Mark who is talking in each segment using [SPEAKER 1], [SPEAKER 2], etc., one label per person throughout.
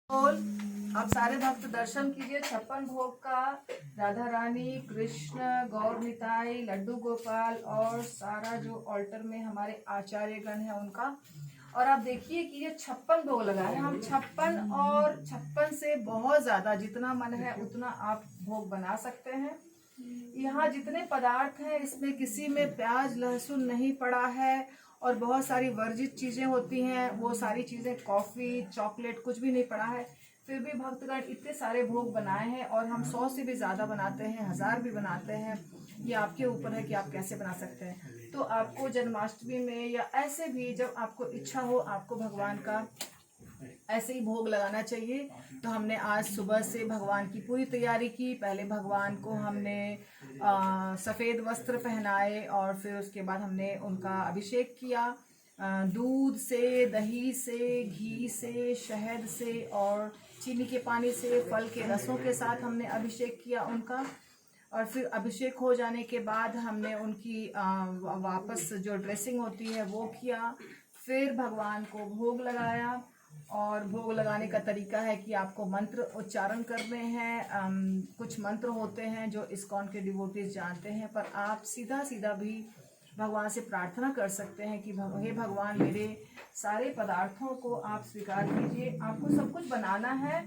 [SPEAKER 1] बोल। आप सारे भक्त दर्शन कीजिए 56 भोग का। राधा रानी, कृष्ण, गौर निताई, लड्डू गोपाल और सारा जो ऑल्टर में हमारे आचार्य गण है उनका। और आप देखिए कि ये 56 भोग लगा है। हम 56 और 56 से बहुत ज्यादा जितना मन है उतना आप भोग बना सकते हैं। यहाँ जितने पदार्थ हैं इसमें किसी में प्याज लहसुन नहीं पड़ा है और बहुत सारी वर्जित चीजें होती हैं, वो सारी चीजें कॉफी चॉकलेट कुछ भी नहीं पड़ा है। फिर भी भक्तगण इतने सारे भोग बनाए हैं और हम 100 से भी ज्यादा बनाते हैं, 1000 भी बनाते हैं। ये आपके ऊपर है कि आप कैसे बना सकते हैं। तो आपको जन्माष्टमी में या ऐसे भी जब आपको इच्छा हो आपको भगवान का ऐसे ही भोग लगाना चाहिए। तो हमने आज सुबह से भगवान की पूरी तैयारी की। पहले भगवान को हमने सफ़ेद वस्त्र पहनाए और फिर उसके बाद हमने उनका अभिषेक किया। दूध से, दही से, घी से, शहद से और चीनी के पानी से, फल के रसों के साथ हमने अभिषेक किया उनका। और फिर अभिषेक हो जाने के बाद हमने उनकी वापस जो ड्रेसिंग होती है वो किया। फिर भगवान को भोग लगाया। और भोग लगाने का तरीका है कि आपको मंत्र उच्चारण करने हैं। कुछ मंत्र होते हैं जो इस्कॉन के डिवोटीज जानते हैं, पर आप सीधा सीधा भी भगवान से प्रार्थना कर सकते हैं कि हे भगवान, मेरे सारे पदार्थों को आप स्वीकार कीजिए। आपको सब कुछ बनाना है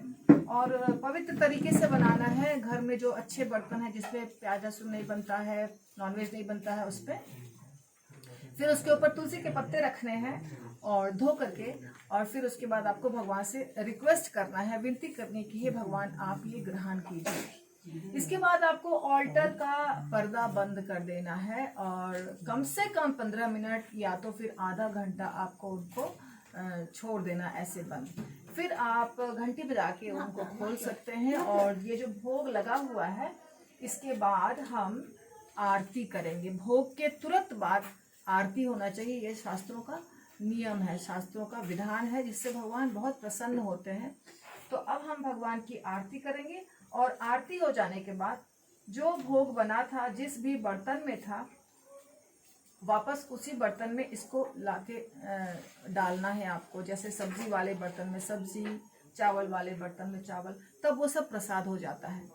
[SPEAKER 1] और पवित्र तरीके से बनाना है। घर में जो अच्छे बर्तन है जिसमें प्याज लहसुन नहीं बनता है, नॉनवेज नहीं बनता है, उस पर फिर उसके ऊपर तुलसी के पत्ते रखने हैं और धो करके। और फिर उसके बाद आपको भगवान से रिक्वेस्ट करना है, विनती करनी कि हे भगवान आप ये ग्रहण कीजिए। इसके बाद आपको ऑल्टर का पर्दा बंद कर देना है और कम से कम 15 मिनट या तो फिर आधा घंटा आपको उनको छोड़ देना ऐसे बंद। फिर आप घंटी बजा के उनको खोल सकते हैं। और ये जो भोग लगा हुआ है इसके बाद हम आरती करेंगे। भोग के तुरंत बाद आरती होना चाहिए। ये शास्त्रों का नियम है, शास्त्रों का विधान है, जिससे भगवान बहुत प्रसन्न होते हैं। तो अब हम भगवान की आरती करेंगे और आरती हो जाने के बाद जो भोग बना था जिस भी बर्तन में था वापस उसी बर्तन में इसको लाके डालना है आपको। जैसे सब्जी वाले बर्तन में सब्जी, चावल वाले बर्तन में चावल, तब वो सब प्रसाद हो जाता है।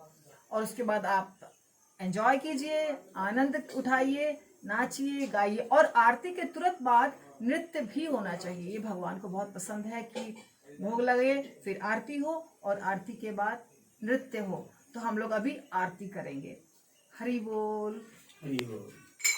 [SPEAKER 1] और उसके बाद आप एंजॉय कीजिए, आनंद उठाइए, नाचिए, गाइए। और आरती के तुरंत बाद नृत्य भी होना चाहिए। ये भगवान को बहुत पसंद है कि भोग लगे फिर आरती हो और आरती के बाद नृत्य हो। तो हम लोग अभी आरती करेंगे। हरि बोल।
[SPEAKER 2] हरि बोल।